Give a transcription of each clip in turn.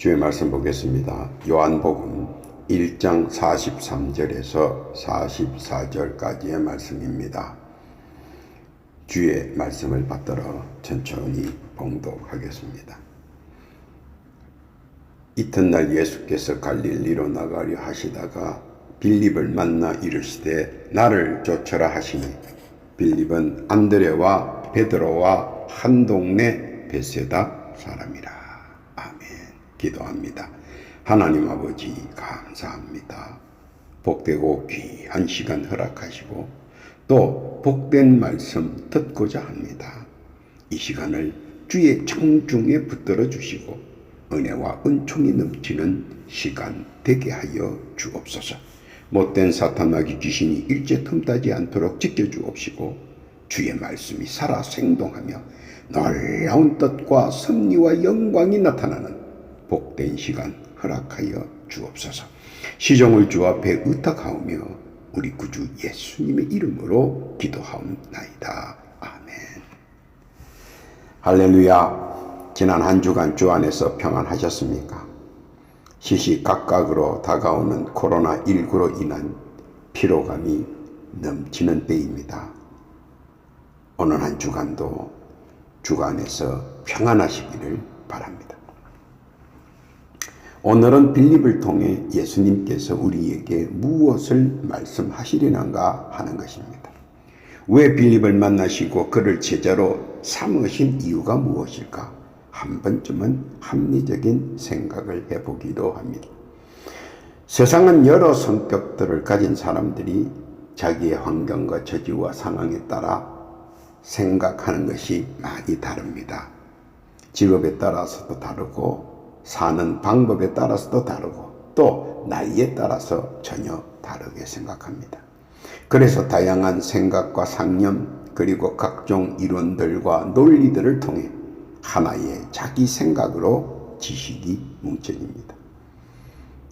주의 말씀 보겠습니다. 요한복음 1장 43절에서 44절까지의 말씀입니다. 주의 말씀을 받들어 천천히 봉독하겠습니다. 이튿날 예수께서 갈릴리로 나가려 하시다가 빌립을 만나 이르시되 나를 쫓으라 하시니 빌립은 안드레와 베드로와 한 동네 베세다 사람이라. 아멘. 기도합니다. 하나님 아버지 감사합니다. 복되고 귀한 시간 허락하시고 또 복된 말씀 듣고자 합니다. 이 시간을 주의 청중에 붙들어 주시고 은혜와 은총이 넘치는 시간 되게 하여 주옵소서. 못된 사탄마귀 귀신이 일제 틈타지 않도록 지켜주옵시고 주의 말씀이 살아 생동하며 놀라운 뜻과 섭리와 영광이 나타나는 복된 시간 허락하여 주옵소서. 시종을 주 앞에 의탁하오며 우리 구주 예수님의 이름으로 기도하옵나이다. 아멘. 할렐루야. 지난 한 주간 주 안에서 평안하셨습니까? 시시각각으로 다가오는 코로나19로 인한 피로감이 넘치는 때입니다. 오늘 한 주간도 주간에서 평안하시기를 바랍니다. 오늘은 빌립을 통해 예수님께서 우리에게 무엇을 말씀하시려는가 하는 것입니다. 왜 빌립을 만나시고 그를 제자로 삼으신 이유가 무엇일까? 한 번쯤은 합리적인 생각을 해보기도 합니다. 세상은 여러 성격들을 가진 사람들이 자기의 환경과 처지와 상황에 따라 생각하는 것이 많이 다릅니다. 직업에 따라서도 다르고 사는 방법에 따라서도 다르고 또 나이에 따라서 전혀 다르게 생각합니다. 그래서 다양한 생각과 상념 그리고 각종 이론들과 논리들을 통해 하나의 자기 생각으로 지식이 뭉쳐집니다.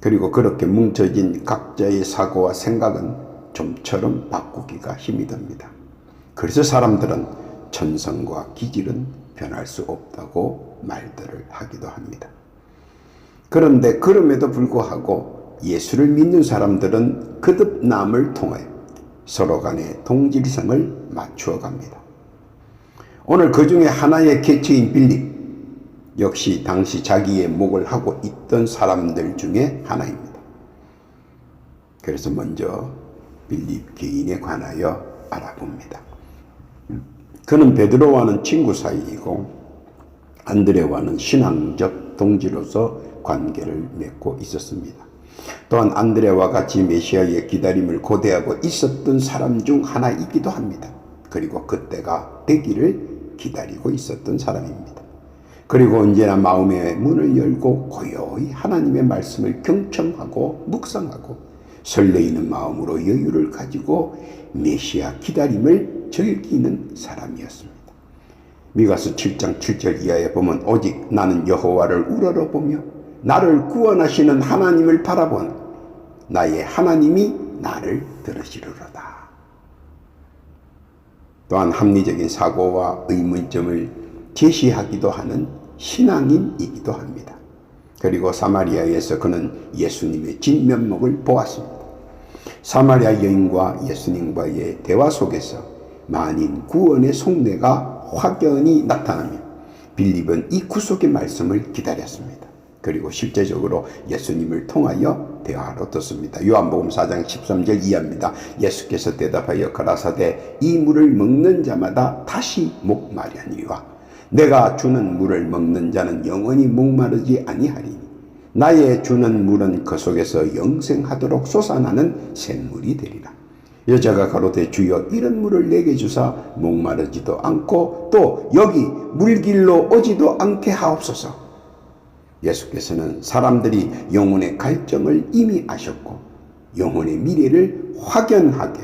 그리고 그렇게 뭉쳐진 각자의 사고와 생각은 좀처럼 바꾸기가 힘이 듭니다. 그래서 사람들은 천성과 기질은 변할 수 없다고 말들을 하기도 합니다. 그런데 그럼에도 불구하고 예수를 믿는 사람들은 거듭남을 통해 서로 간의 동질성을 맞추어 갑니다. 오늘 그 중에 하나의 개체인 빌립 역시 당시 자기의 목을 하고 있던 사람들 중에 하나입니다. 그래서 먼저 빌립 개인에 관하여 알아봅니다. 그는 베드로와는 친구 사이이고 안드레와는 신앙적 동지로서 관계를 맺고 있었습니다. 또한 안드레와 같이 메시아의 기다림을 고대하고 있었던 사람 중 하나이기도 합니다. 그리고 그때가 되기를 기다리고 있었던 사람입니다. 그리고 언제나 마음의 문을 열고 고요히 하나님의 말씀을 경청하고 묵상하고 설레이는 마음으로 여유를 가지고 메시아 기다림을 즐기는 사람이었습니다. 미가서 7장 7절 이하에 보면 오직 나는 여호와를 우러러보며 나를 구원하시는 하나님을 바라본 나의 하나님이 나를 들으시리로다. 또한 합리적인 사고와 의문점을 제시하기도 하는 신앙인이기도 합니다. 그리고 사마리아에서 그는 예수님의 진면목을 보았습니다. 사마리아 여인과 예수님과의 대화 속에서 만인 구원의 속내가 확연히 나타나며 빌립은 이 구속의 말씀을 기다렸습니다. 그리고 실제적으로 예수님을 통하여 대화로 듣습니다. 요한복음 4장 13절 이하입니다. 예수께서 대답하여 가라사대 이 물을 먹는 자마다 다시 목마르니와 내가 주는 물을 먹는 자는 영원히 목마르지 아니하리니 나의 주는 물은 그 속에서 영생하도록 솟아나는 샘물이 되리라. 여자가 가로되 주여 이런 물을 내게 주사 목마르지도 않고 또 여기 물길로 오지도 않게 하옵소서. 예수께서는 사람들이 영혼의 갈증을 이미 아셨고 영혼의 미래를 확연하게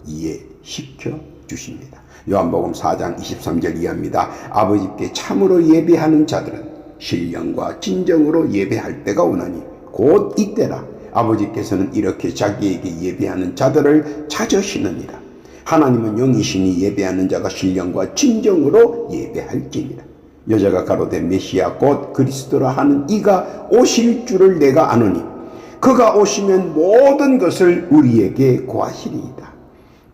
이해시켜 주십니다. 요한복음 4장 23절 이하입니다. 아버지께 참으로 예배하는 자들은 신령과 진정으로 예배할 때가 오나니 곧 이때라. 아버지께서는 이렇게 자기에게 예배하는 자들을 찾으시느니라. 하나님은 영이시니 예배하는 자가 신령과 진정으로 예배할지니라. 여자가 가로되 메시아 곧 그리스도라 하는 이가 오실 줄을 내가 아노니 그가 오시면 모든 것을 우리에게 고하시리이다.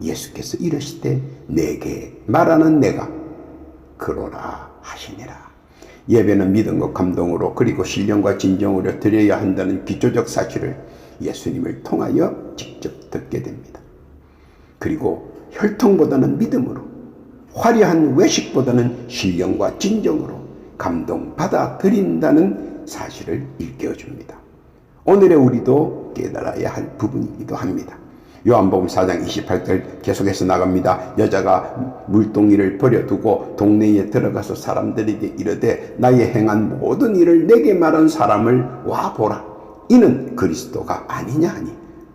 예수께서 이르시되 내게 말하는 내가 그러라 하시니라. 예배는 믿음과 감동으로 그리고 신령과 진정으로 드려야 한다는 기초적 사실을 예수님을 통하여 직접 듣게 됩니다. 그리고 혈통보다는 믿음으로, 화려한 외식보다는 신령과 진정으로 감동받아 드린다는 사실을 일깨워줍니다. 오늘의 우리도 깨달아야 할 부분이기도 합니다. 요한복음 4장 28절 계속해서 나갑니다. 여자가 물동이를 버려두고 동네에 들어가서 사람들에게 이르되 나의 행한 모든 일을 내게 말한 사람을 와보라. 이는 그리스도가 아니냐 하니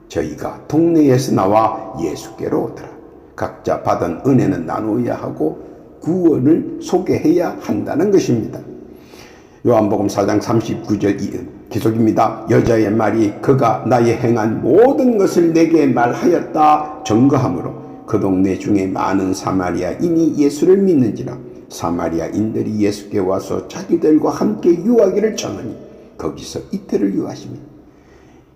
저희가 동네에서 나와 예수께로 오더라. 각자 받은 은혜는 나누어야 하고 구원을 소개해야 한다는 것입니다. 요한복음 4장 39절 기속입니다. 여자의 말이 그가 나의 행한 모든 것을 내게 말하였다 증거하므로 그 동네 중에 많은 사마리아인이 예수를 믿는지라. 사마리아인들이 예수께 와서 자기들과 함께 유하기를 청하니 거기서 이틀을 유하시며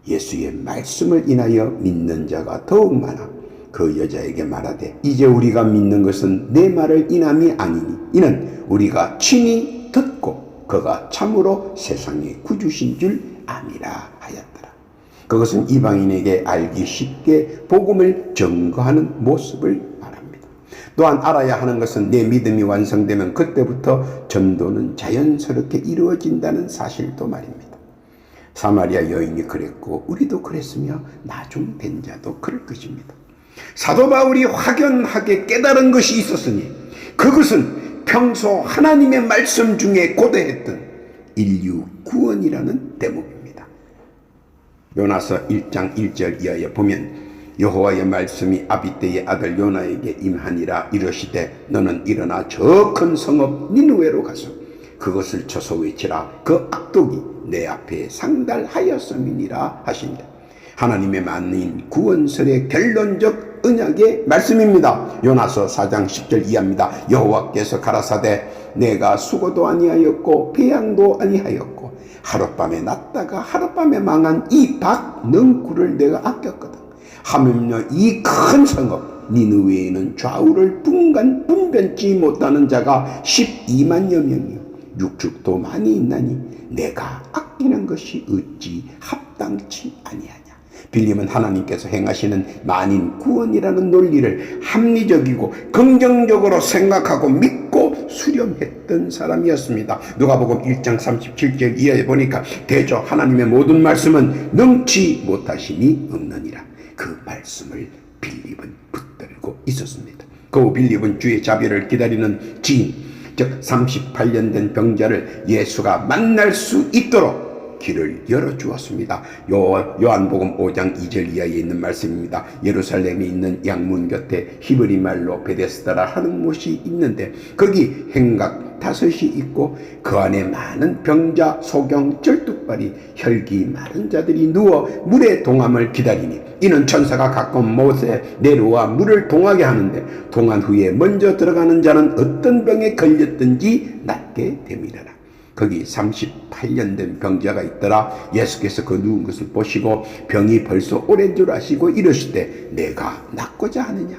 예수의 말씀을 인하여 믿는 자가 더욱 많아 그 여자에게 말하되 이제 우리가 믿는 것은 내 말을 인함이 아니니 이는 우리가 친히 듣고 그가 참으로 세상의 구주신 줄 아니라 하였더라. 그것은 이방인에게 알기 쉽게 복음을 증거하는 모습을 말합니다. 또한 알아야 하는 것은 내 믿음이 완성되면 그때부터 전도는 자연스럽게 이루어진다는 사실도 말입니다. 사마리아 여인이 그랬고 우리도 그랬으며 나중 된 자도 그럴 것입니다. 사도 바울이 확연하게 깨달은 것이 있었으니 그것은 평소 하나님의 말씀 중에 고대했던 인류 구원이라는 대목입니다. 요나서 1장 1절 이하에 보면 여호와의 말씀이 아비떼의 아들 요나에게 임하니라. 이르시되 너는 일어나 저 큰 성읍 니느웨로 가서 그것을 쳐서 외치라. 그 악독이 내 앞에 상달하였음이니라 하신다. 하나님의 만인 구원설의 결론적 언약의 말씀입니다. 요나서 4장 10절 이하입니다. 여호와께서 가라사대 내가 수고도 아니하였고 배양도 아니하였고 하룻밤에 났다가 하룻밤에 망한 이 박능구를 내가 아꼈거든. 하물며 이 큰 성읍 니느웨에는 좌우를 분변치 못하는 자가 12만여 명이요 육축도 많이 있나니 내가 아끼는 것이 어찌 합당치 아니하냐. 빌림은 하나님께서 행하시는 만인 구원이라는 논리를 합리적이고 긍정적으로 생각하고 믿고 수렴했던 사람이었습니다. 누가복음 1장 37절 이하에 보니까 대저 하나님의 모든 말씀은 능치 못하심이 없느니라. 그 말씀을 빌립은 붙들고 있었습니다. 그 빌립은 주의 자비를 기다리는 지인, 즉 38년 된 병자를 예수가 만날 수 있도록 길을 열어주었습니다. 요한복음 5장 2절 이하에 있는 말씀입니다. 예루살렘에 있는 양문 곁에 히브리 말로 베데스다라 하는 못이 있는데 거기 행각 5이 있고 그 안에 많은 병자, 소경, 절뚝발이, 혈기 마른 자들이 누워 물의 동함을 기다리니 이는 천사가 가끔 못에 내려와 물을 동하게 하는데 동한 후에 먼저 들어가는 자는 어떤 병에 걸렸든지 낫게 됨이라. 거기 38년 된 병자가 있더라. 예수께서 그 누운 것을 보시고 병이 벌써 오랜 줄 아시고 이르시되 내가 낫고자 하느냐.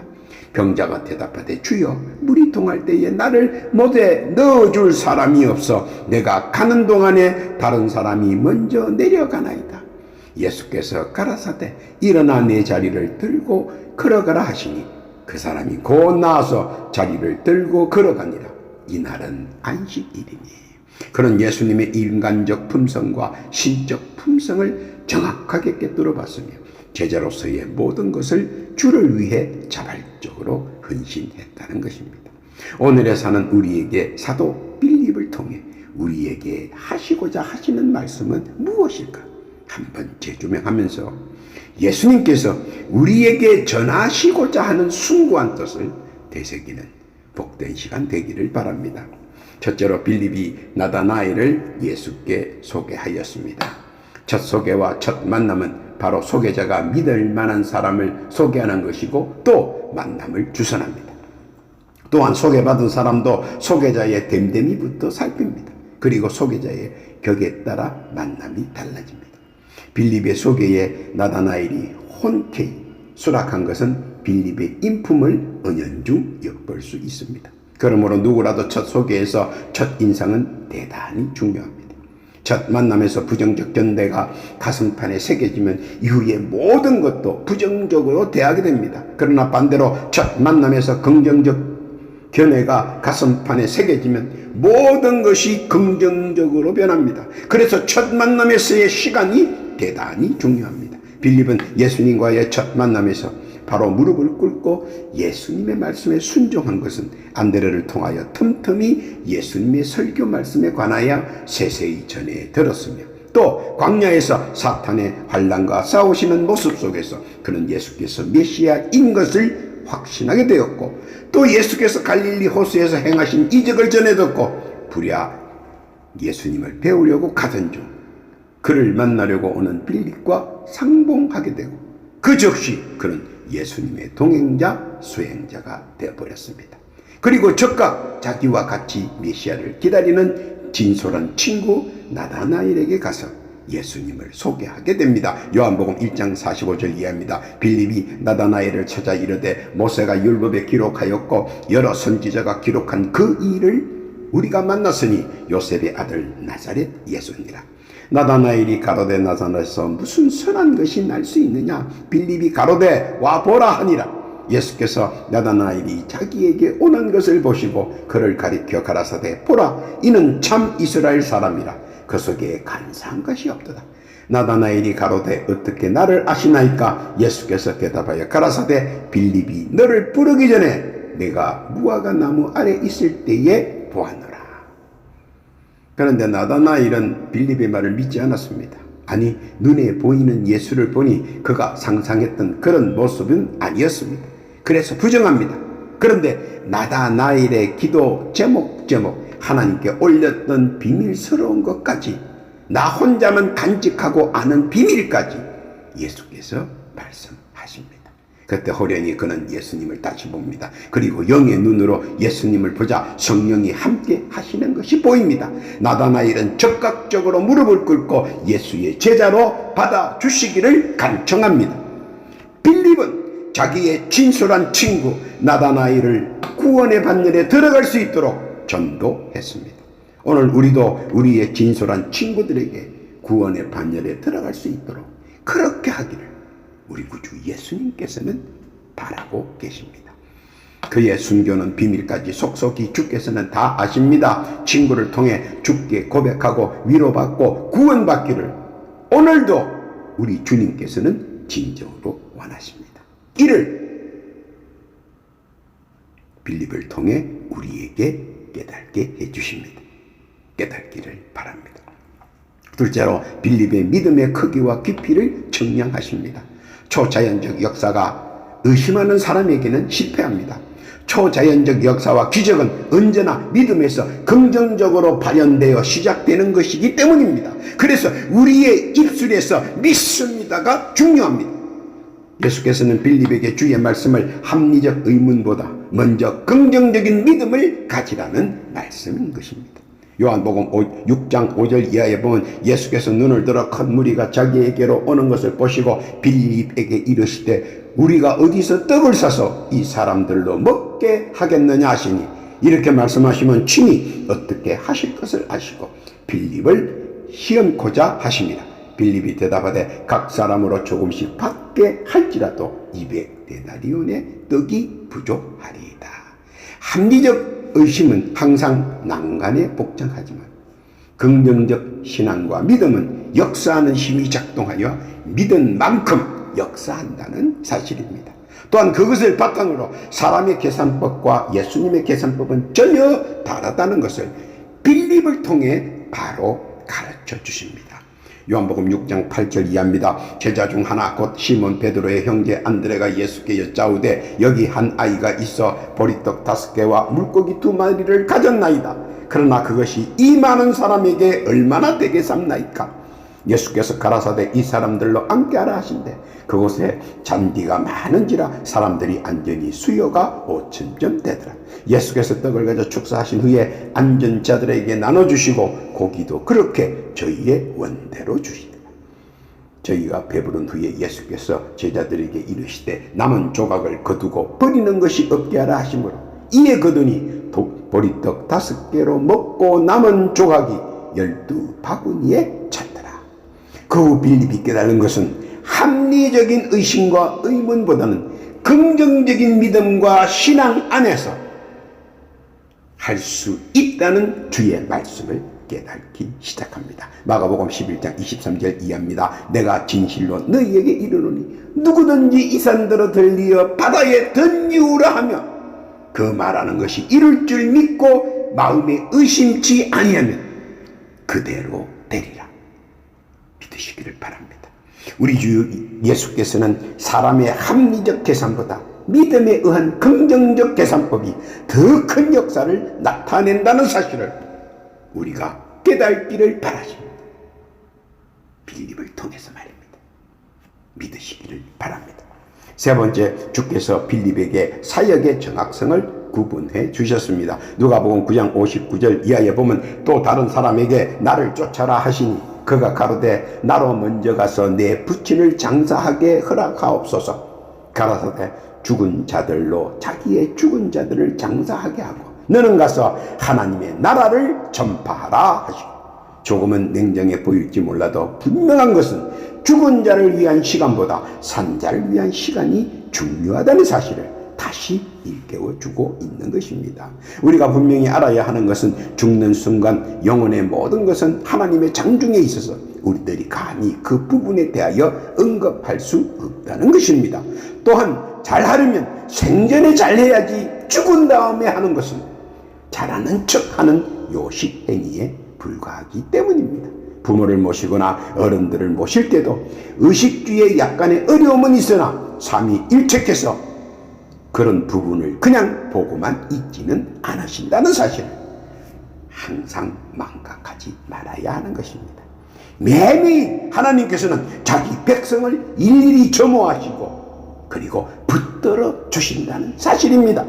병자가 대답하되 주여 물이 동할 때에 나를 못에 넣어줄 사람이 없어 내가 가는 동안에 다른 사람이 먼저 내려가나이다. 예수께서 가라사대 일어나 내 자리를 들고 걸어가라 하시니 그 사람이 곧 나와서 자리를 들고 걸어가니라. 이날은 안식일이니 그런 예수님의 인간적 품성과 신적 품성을 정확하게 꿰뚫어 봤으며 제자로서의 모든 것을 주를 위해 자발적으로 헌신했다는 것입니다. 오늘에 사는 우리에게 사도 빌립을 통해 우리에게 하시고자 하시는 말씀은 무엇일까? 한번 재조명하면서 예수님께서 우리에게 전하시고자 하는 숭고한 뜻을 되새기는 복된 시간 되기를 바랍니다. 첫째로 빌립이 나다나엘을 예수께 소개하였습니다. 첫 소개와 첫 만남은 바로 소개자가 믿을 만한 사람을 소개하는 것이고 또 만남을 주선합니다. 또한 소개받은 사람도 소개자의 됨됨이부터 살핍니다. 그리고 소개자의 격에 따라 만남이 달라집니다. 빌립의 소개에 나다나엘이 혼쾌히 수락한 것은 빌립의 인품을 은연중 엿볼 수 있습니다. 그러므로 누구라도 첫 소개에서 첫 인상은 대단히 중요합니다. 첫 만남에서 부정적 견대가 가슴판에 새겨지면 이후의 모든 것도 부정적으로 대하게 됩니다. 그러나 반대로 첫 만남에서 긍정적 견해가 가슴판에 새겨지면 모든 것이 긍정적으로 변합니다. 그래서 첫 만남에서의 시간이 대단히 중요합니다. 빌립은 예수님과의 첫 만남에서 바로 무릎을 꿇고 예수님의 말씀에 순종한 것은 안드레를 통하여 틈틈이 예수님의 설교 말씀에 관하여 세세히 전해 들었으며, 또 광야에서 사탄의 환난과 싸우시는 모습 속에서 그는 예수께서 메시아인 것을 확신하게 되었고, 또 예수께서 갈릴리 호수에서 행하신 이적을 전해 듣고 부랴 예수님을 배우려고 가던 중 그를 만나려고 오는 빌립과 상봉하게 되고, 그 즉시 그는 예수님의 동행자 수행자가 되어버렸습니다. 그리고 즉각 자기와 같이 메시아를 기다리는 진솔한 친구 나다나엘에게 가서 예수님을 소개하게 됩니다. 요한복음 1장 45절 이하입니다. 빌립이 나다나엘을 찾아 이르되 모세가 율법에 기록하였고 여러 선지자가 기록한 그 일을 우리가 만났으니 요셉의 아들 나사렛 예수니라. 나다나엘이 가로되 나사렛에서 무슨 선한 것이 날 수 있느냐? 빌립이 가로되 와보라 하니라. 예수께서 나다나엘이 자기에게 오는 것을 보시고 그를 가리켜 가라사대 보라, 이는 참 이스라엘 사람이라. 그 속에 간사한 것이 없도다. 나다나엘이 가로되 어떻게 나를 아시나이까? 예수께서 대답하여 가라사대 빌립이 너를 부르기 전에 내가 무화과 나무 아래 있을 때에 보았노라. 그런데 나다나엘은 빌립의 말을 믿지 않았습니다. 아니, 눈에 보이는 예수를 보니 그가 상상했던 그런 모습은 아니었습니다. 그래서 부정합니다. 그런데 나다나엘의 기도 제목 하나님께 올렸던 비밀스러운 것까지, 나 혼자만 간직하고 아는 비밀까지 예수께서 말씀하십니다. 그때 호련히 그는 예수님을 다시 봅니다. 그리고 영의 눈으로 예수님을 보자 성령이 함께 하시는 것이 보입니다. 나다나엘은 적극적으로 무릎을 꿇고 예수의 제자로 받아주시기를 간청합니다. 빌립은 자기의 진솔한 친구 나다나엘을 구원의 반열에 들어갈 수 있도록 전도했습니다. 오늘 우리도 우리의 진솔한 친구들에게 구원의 반열에 들어갈 수 있도록 그렇게 하기를 우리 구주 예수님께서는 바라고 계십니다. 그의 순교는 비밀까지 속속히 주께서는 다 아십니다. 친구를 통해 주께 고백하고 위로받고 구원받기를 오늘도 우리 주님께서는 진정으로 원하십니다. 이를 빌립을 통해 우리에게 깨닫게 해주십니다. 깨닫기를 바랍니다. 둘째로 빌립의 믿음의 크기와 깊이를 청량하십니다. 초자연적 역사가 의심하는 사람에게는 실패합니다. 초자연적 역사와 기적은 언제나 믿음에서 긍정적으로 발현되어 시작되는 것이기 때문입니다. 그래서 우리의 입술에서 믿습니다가 중요합니다. 예수께서는 빌립에게 주의 말씀을 합리적 의문보다 먼저 긍정적인 믿음을 가지라는 말씀인 것입니다. 요한복음 6장 5절 이하에 보면 예수께서 눈을 들어 큰 무리가 자기에게로 오는 것을 보시고 빌립에게 이르시되 우리가 어디서 떡을 사서 이 사람들로 먹게 하겠느냐 하시니, 이렇게 말씀하시면 친히 어떻게 하실 것을 아시고 빌립을 시험코자 하십니다. 빌립이 대답하되 각 사람으로 조금씩 받게 할지라도 200데나리온의 떡이 부족하리이다. 합리적 의심은 항상 난간에 복잡하지만 긍정적 신앙과 믿음은 역사하는 힘이 작동하여 믿은 만큼 역사한다는 사실입니다. 또한 그것을 바탕으로 사람의 계산법과 예수님의 계산법은 전혀 다르다는 것을 빌립을 통해 바로 가르쳐 주십니다. 요한복음 6장 8절 이하입니다. 제자 중 하나 곧 시몬 베드로의 형제 안드레가 예수께 여짜오되 여기 한 아이가 있어 보리떡 5개와 물고기 2마리를 가졌나이다. 그러나 그것이 이 많은 사람에게 얼마나 되게 삼나이까? 예수께서 가라사대 이 사람들로 함께하라 하신대 그곳에 잔디가 많은지라 사람들이 안전히 수요가 5,000점 되더라. 예수께서 떡을 가져 축사하신 후에 앉은 자들에게 나눠주시고 고기도 그렇게 저희의 원대로 주시더라. 저희가 배부른 후에 예수께서 제자들에게 이르시되 남은 조각을 거두고 버리는 것이 없게 하라 하시므로 이에 거두니 보리떡 5개로 먹고 남은 조각이 12바구니에 찼더라. 그 후 빌립이 깨달은 것은 합리적인 의심과 의문보다는 긍정적인 믿음과 신앙 안에서 할 수 있다는 주의 말씀을 깨닫기 시작합니다. 마가복음 11장 23절 이하입니다. 내가 진실로 너희에게 이르노니 누구든지 이 산더러 들리어 바다에 던지우라 하며 그 말하는 것이 이룰 줄 믿고 마음에 의심치 아니하면 그대로 되리라. 믿으시기를 바랍니다. 우리 주 예수께서는 사람의 합리적 계산보다 믿음에 의한 긍정적 계산법이 더 큰 역사를 나타낸다는 사실을 우리가 깨닫기를 바라십니다. 빌립을 통해서 말입니다. 믿으시기를 바랍니다. 세 번째, 주께서 빌립에게 사역의 정확성을 구분해 주셨습니다. 누가복음 9장 59절 이하에 보면 또 다른 사람에게 나를 쫓아라 하시니 그가 가로되 나로 먼저 가서 내 부친을 장사하게 허락하옵소서. 가라사대 죽은 자들로 자기의 죽은 자들을 장사하게 하고 너는 가서 하나님의 나라를 전파하라 하시고 조금은 냉정해 보일지 몰라도 분명한 것은 죽은 자를 위한 시간보다 산 자를 위한 시간이 중요하다는 사실을 다시 일깨워주고 있는 것입니다. 우리가 분명히 알아야 하는 것은 죽는 순간 영혼의 모든 것은 하나님의 장중에 있어서 우리들이 감히 그 부분에 대하여 언급할 수 없다는 것입니다. 또한 잘하려면 생전에 잘해야지 죽은 다음에 하는 것은 잘하는 척하는 요식 행위에 불과하기 때문입니다. 부모를 모시거나 어른들을 모실 때도 의식주에 약간의 어려움은 있으나 삼위일체께서 그런 부분을 그냥 보고만 있지는 않으신다는 사실을 항상 망각하지 말아야 하는 것입니다. 매일매일 하나님께서는 자기 백성을 일일이 점호하시고 그리고 붙들어 주신다는 사실입니다.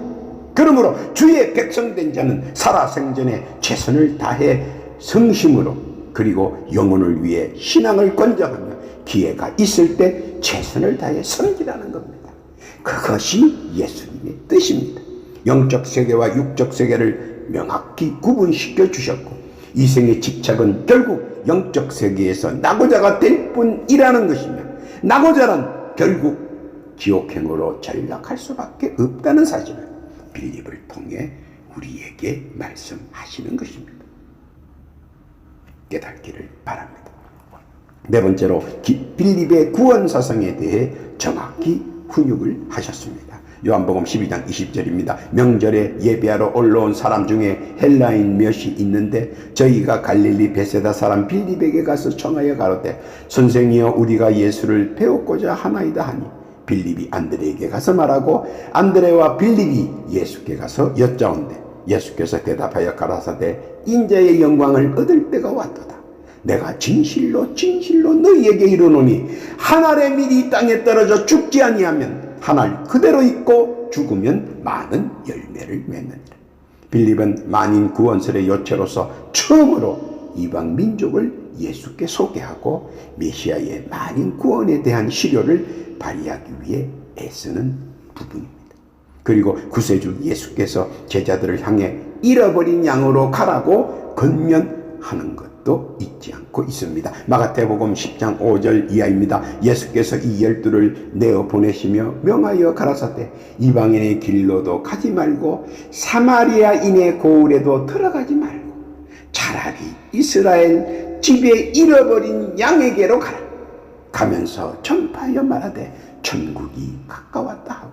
그러므로 주의 백성된 자는 살아생전에 최선을 다해 성심으로 그리고 영혼을 위해 신앙을 권장하며 기회가 있을 때 최선을 다해 섬기라는 겁니다. 그것이 예수님의 뜻입니다. 영적 세계와 육적 세계를 명확히 구분시켜 주셨고 이 생의 집착은 결국 영적 세계에서 낙오자가 될 뿐이라는 것이며 낙오자는 결국 지옥행으로 전락할 수밖에 없다는 사실을 빌립을 통해 우리에게 말씀하시는 것입니다. 깨닫기를 바랍니다. 네 번째로 빌립의 구원 사상에 대해 정확히 훈육을 하셨습니다. 요한복음 12장 20절입니다. 명절에 예배하러 올라온 사람 중에 헬라인 몇이 있는데 저희가 갈릴리 베세다 사람 빌립에게 가서 청하여 가로되 선생이여 우리가 예수를 배웠고자 하나이다 하니 빌립이 안드레에게 가서 말하고 안드레와 빌립이 예수께 가서 여짜온대 예수께서 대답하여 가라사대 인자의 영광을 얻을 때가 왔도다. 내가 진실로 진실로 너희에게 이르노니 한 알의 밀이 땅에 떨어져 죽지 아니하면 한 알 그대로 있고 죽으면 많은 열매를 맺느니라. 빌립은 만인 구원설의 요체로서 처음으로 이방 민족을 예수께 소개하고 메시아의 만인 구원에 대한 시료를 발휘하기 위해 애쓰는 부분입니다. 그리고 구세주 예수께서 제자들을 향해 잃어버린 양으로 가라고 권면하는 것도 잊지 않고 있습니다. 마가복음 10장 5절 이하입니다. 예수께서 이 12를 내어 보내시며 명하여 가라사대 이방인의 길로도 가지 말고 사마리아인의 고을에도 들어가지 말고 차라리 이스라엘 집에 잃어버린 양에게로 가라. 가면서 전파하여 말하되 천국이 가까웠다 하고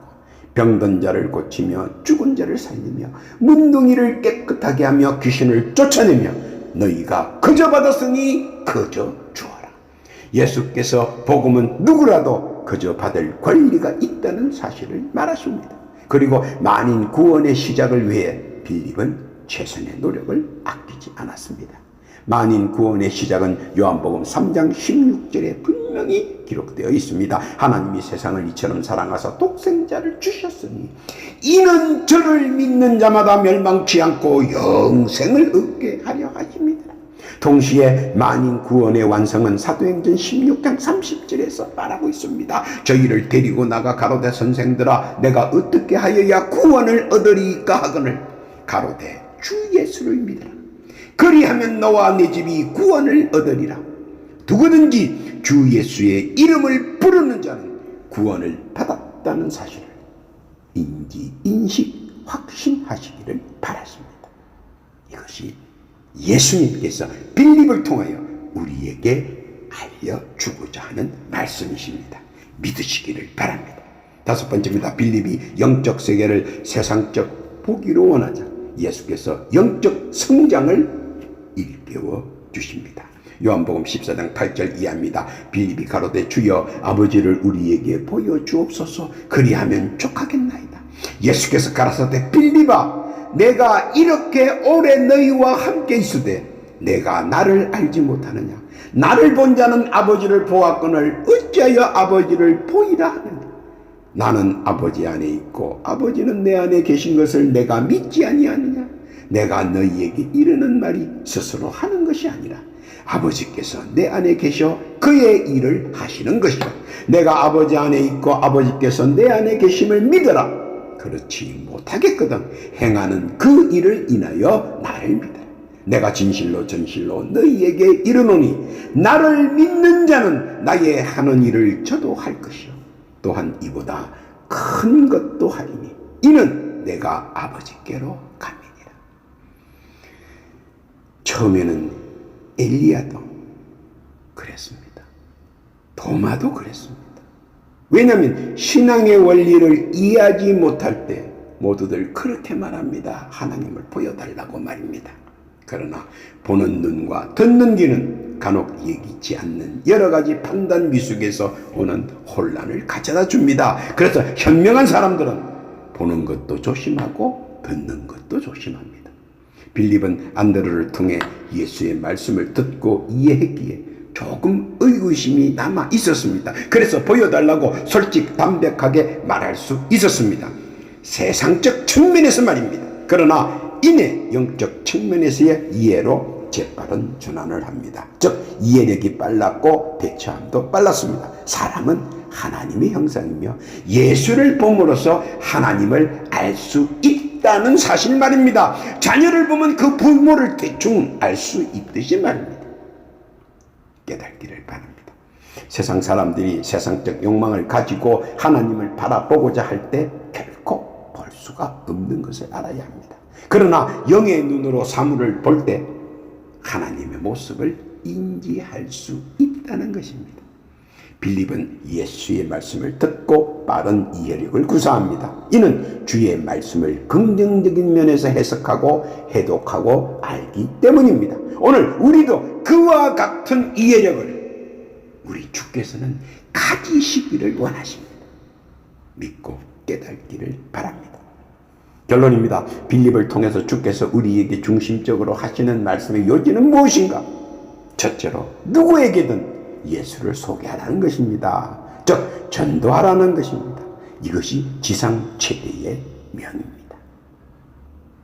병든 자를 고치며 죽은 자를 살리며 문둥이를 깨끗하게 하며 귀신을 쫓아내며 너희가 거저 받았으니 거저 주어라. 예수께서 복음은 누구라도 거저 받을 권리가 있다는 사실을 말하십니다. 그리고 만인 구원의 시작을 위해 빌립은 최선의 노력을 아끼지 않았습니다. 만인 구원의 시작은 요한복음 3장 16절에 분명히 기록되어 있습니다. 하나님이 세상을 이처럼 사랑하사 독생자를 주셨으니 이는 저를 믿는 자마다 멸망치 않고 영생을 얻게 하려 하십니다. 동시에 만인 구원의 완성은 사도행전 16장 30절에서 말하고 있습니다. 저희를 데리고 나가 가로되 선생들아 내가 어떻게 하여야 구원을 얻으리까 하거늘 가로되 주 예수를 믿으라. 그리하면 너와 네 집이 구원을 얻으리라. 누구든지 주 예수의 이름을 부르는 자는 구원을 받았다는 사실을 인식, 확신하시기를 바랐습니다. 이것이 예수님께서 빌립을 통하여 우리에게 알려주고자 하는 말씀이십니다. 믿으시기를 바랍니다. 다섯 번째입니다. 빌립이 영적 세계를 세상적 보기로 원하자 예수께서 영적 성장을 일깨워 주십니다. 요한복음 14장 8절 이하입니다. 빌립이 가로되 주여 아버지를 우리에게 보여주옵소서. 그리하면 족하겠나이다. 예수께서 가라사대 빌립아 내가 이렇게 오래 너희와 함께 있으되 내가 나를 알지 못하느냐. 나를 본 자는 아버지를 보았거늘 어찌하여 아버지를 보이라 하느냐. 나는 아버지 안에 있고 아버지는 내 안에 계신 것을 내가 믿지 아니하느냐. 내가 너희에게 이르는 말이 스스로 하는 것이 아니라 아버지께서 내 안에 계셔 그의 일을 하시는 것이라. 내가 아버지 안에 있고 아버지께서 내 안에 계심을 믿어라. 그렇지 못하겠거든 행하는 그 일을 인하여 나를 믿어라. 내가 진실로 전실로 너희에게 이르노니 나를 믿는 자는 나의 하는 일을 저도 할 것이요 또한 이보다 큰 것도 하리니 이는 내가 아버지께로 감이니라. 처음에는 엘리야도 그랬습니다. 도마도 그랬습니다. 왜냐하면 신앙의 원리를 이해하지 못할 때 모두들 그렇게 말합니다. 하나님을 보여달라고 말입니다. 그러나 보는 눈과 듣는 귀는 간혹 예기치 않는 여러 가지 판단 미숙에서 오는 혼란을 가져다 줍니다. 그래서 현명한 사람들은 보는 것도 조심하고 듣는 것도 조심합니다. 빌립은 안드레를 통해 예수의 말씀을 듣고 이해했기에 조금 의구심이 남아 있었습니다. 그래서 보여달라고 솔직 담백하게 말할 수 있었습니다. 세상적 측면에서 말입니다. 그러나 이내 영적 측면에서의 이해로 재빠른 전환을 합니다. 즉 이해력이 빨랐고 대처함도 빨랐습니다. 사람은 하나님의 형상이며 예수를 봄으로써 하나님을 알 수 있다는 사실 말입니다. 자녀를 보면 그 부모를 대충 알 수 있듯이 말입니다. 깨닫기를 바랍니다. 세상 사람들이 세상적 욕망을 가지고 하나님을 바라보고자 할 때 결코 볼 수가 없는 것을 알아야 합니다. 그러나 영의 눈으로 사물을 볼 때 하나님의 모습을 인지할 수 있다는 것입니다. 빌립은 예수의 말씀을 듣고 빠른 이해력을 구사합니다. 이는 주의 말씀을 긍정적인 면에서 해석하고 해독하고 알기 때문입니다. 오늘 우리도 그와 같은 이해력을 우리 주께서는 가지시기를 원하십니다. 믿고 깨닫기를 바랍니다. 결론입니다. 빌립을 통해서 주께서 우리에게 중심적으로 하시는 말씀의 요지는 무엇인가? 첫째로 누구에게든 예수를 소개하라는 것입니다. 즉 전도하라는 것입니다. 이것이 지상 최대의 명입니다.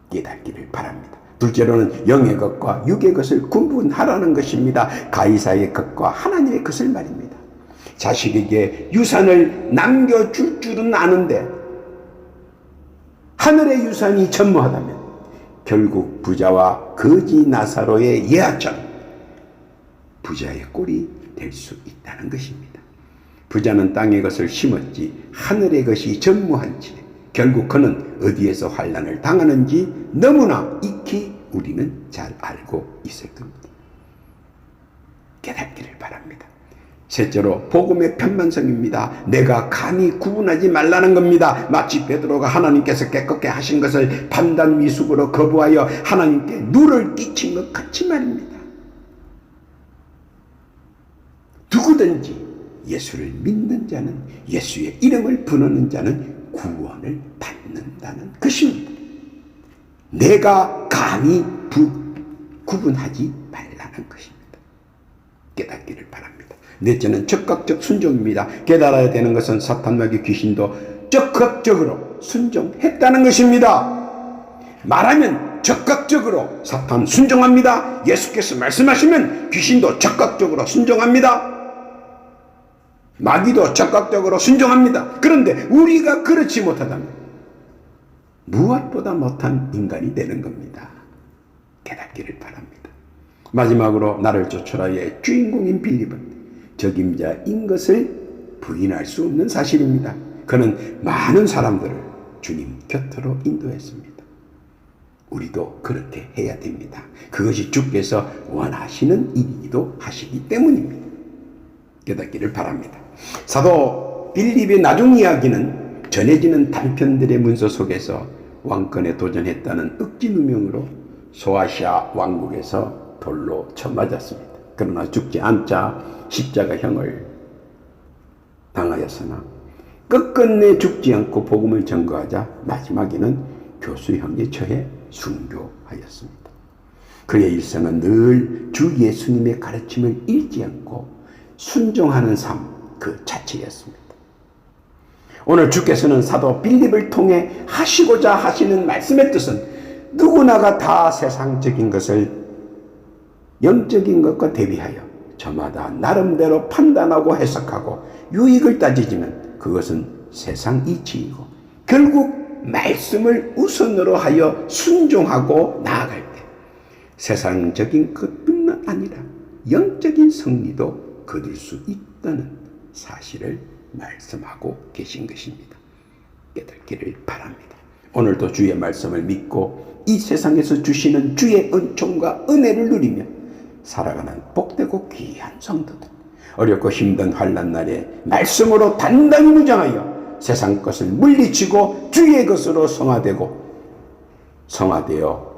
깨닫기를 바랍니다. 둘째로는 영의 것과 육의 것을 구분하라는 것입니다. 가이사의 것과 하나님의 것을 말입니다. 자식에게 유산을 남겨줄 줄은 아는데 하늘의 유산이 전무하다면 결국 부자와 거지 나사로의 예화처럼 부자의 꼴이 될 수 있다는 것입니다. 부자는 땅의 것을 심었지 하늘의 것이 전무한지 결국 그는 어디에서 환난을 당하는지 너무나 익히 우리는 잘 알고 있을 겁니다. 깨닫기를 바랍니다. 셋째로 복음의 편만성입니다. 내가 감히 구분하지 말라는 겁니다. 마치 베드로가 하나님께서 깨끗게 하신 것을 판단 미숙으로 거부하여 하나님께 누를 끼친 것 같이 말입니다. 누구든지 예수를 믿는 자는 예수의 이름을 부르는 자는 구원을 받는다는 것입니다. 내가 감히 구분하지 말라는 아니라는 것입니다. 깨닫기를 바랍니다. 넷째는 적극적 순종입니다. 깨달아야 되는 것은 사탄 마귀 귀신도 적극적으로 순종했다는 것입니다. 말하면 적극적으로 사탄 순종합니다. 예수께서 말씀하시면 귀신도 적극적으로 순종합니다. 마귀도 적극적으로 순종합니다. 그런데 우리가 그렇지 못하다면 무엇보다 못한 인간이 되는 겁니다. 깨닫기를 바랍니다. 마지막으로 나를 쫓으라의 주인공인 빌립은 적임자인 것을 부인할 수 없는 사실입니다. 그는 많은 사람들을 주님 곁으로 인도했습니다. 우리도 그렇게 해야 됩니다. 그것이 주께서 원하시는 일이기도 하시기 때문입니다. 깨닫기를 바랍니다. 사도 빌립의 나중 이야기는 전해지는 단편들의 문서 속에서 왕권에 도전했다는 억지 누명으로 소아시아 왕국에서 돌로 쳐맞았습니다. 그러나 죽지 않자 십자가형을 당하였으나 끝끝내 죽지 않고 복음을 전거하자 마지막에는 교수형에 처해 순교하였습니다. 그의 일생은 늘 주 예수님의 가르침을 잃지 않고 순종하는 삶 그 자체였습니다. 오늘 주께서는 사도 빌립을 통해 하시고자 하시는 말씀의 뜻은 누구나가 다 세상적인 것을 영적인 것과 대비하여 저마다 나름대로 판단하고 해석하고 유익을 따지지만 그것은 세상 이치이고 결국 말씀을 우선으로 하여 순종하고 나아갈 때 세상적인 것뿐만 아니라 영적인 승리도 거둘 수 있다는 사실을 말씀하고 계신 것입니다. 깨닫기를 바랍니다. 오늘도 주의 말씀을 믿고 이 세상에서 주시는 주의 은총과 은혜를 누리며 살아가는 복되고 귀한 성도들, 어렵고 힘든 환난 날에 말씀으로 단단히 무장하여 세상 것을 물리치고 주의 것으로 성화되어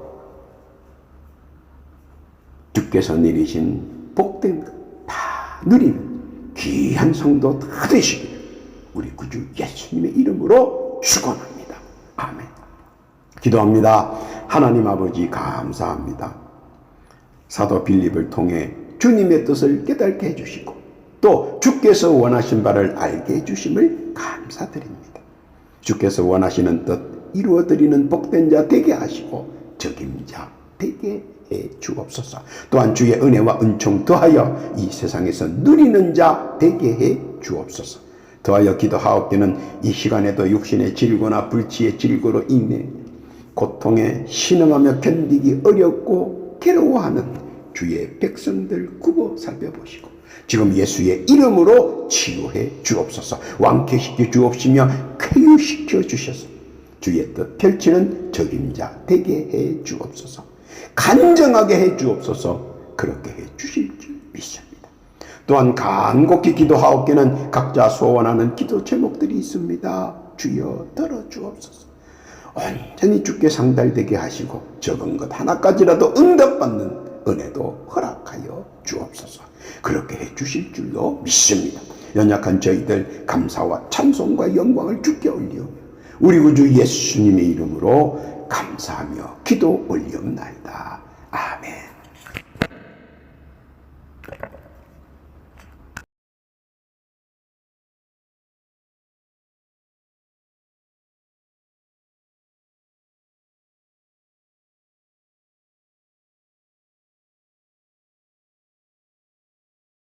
주께서 내리신 복된 것 다 누리는 귀한 성도 다 되시기를 우리 구주 예수님의 이름으로 축원합니다. 아멘. 기도합니다. 하나님 아버지 감사합니다. 사도 빌립을 통해 주님의 뜻을 깨닫게 해주시고 또 주께서 원하신 바를 알게 해주심을 감사드립니다. 주께서 원하시는 뜻 이루어드리는 복된 자 되게 하시고 적임자 되게 해 주옵소서. 또한 주의 은혜와 은총 더하여 이 세상에서 누리는 자 되게 해 주옵소서. 더하여 기도하옵기는 이 시간에도 육신의 질고나 불치의 질고로 인해 고통에 신음하며 견디기 어렵고 괴로워하는 주의 백성들 굽어 살펴보시고 지금 예수의 이름으로 치유해 주옵소서. 완쾌시켜 주옵시며 쾌유시켜 주셔서 주의 뜻 펼치는 적임자 되게 해 주옵소서. 간정하게 해 주옵소서. 그렇게 해 주실 줄 믿습니다. 또한 간곡히 기도하옵기는 각자 소원하는 기도 제목들이 있습니다. 주여 들어주옵소서. 온전히 주께 상달되게 하시고 적은 것 하나까지라도 응답받는 은혜도 허락하여 주옵소서. 그렇게 해 주실 줄로 믿습니다. 연약한 저희들 감사와 찬송과 영광을 주께 올리오며 우리 구주 예수님의 이름으로 감사하며 기도 올리옵나이다.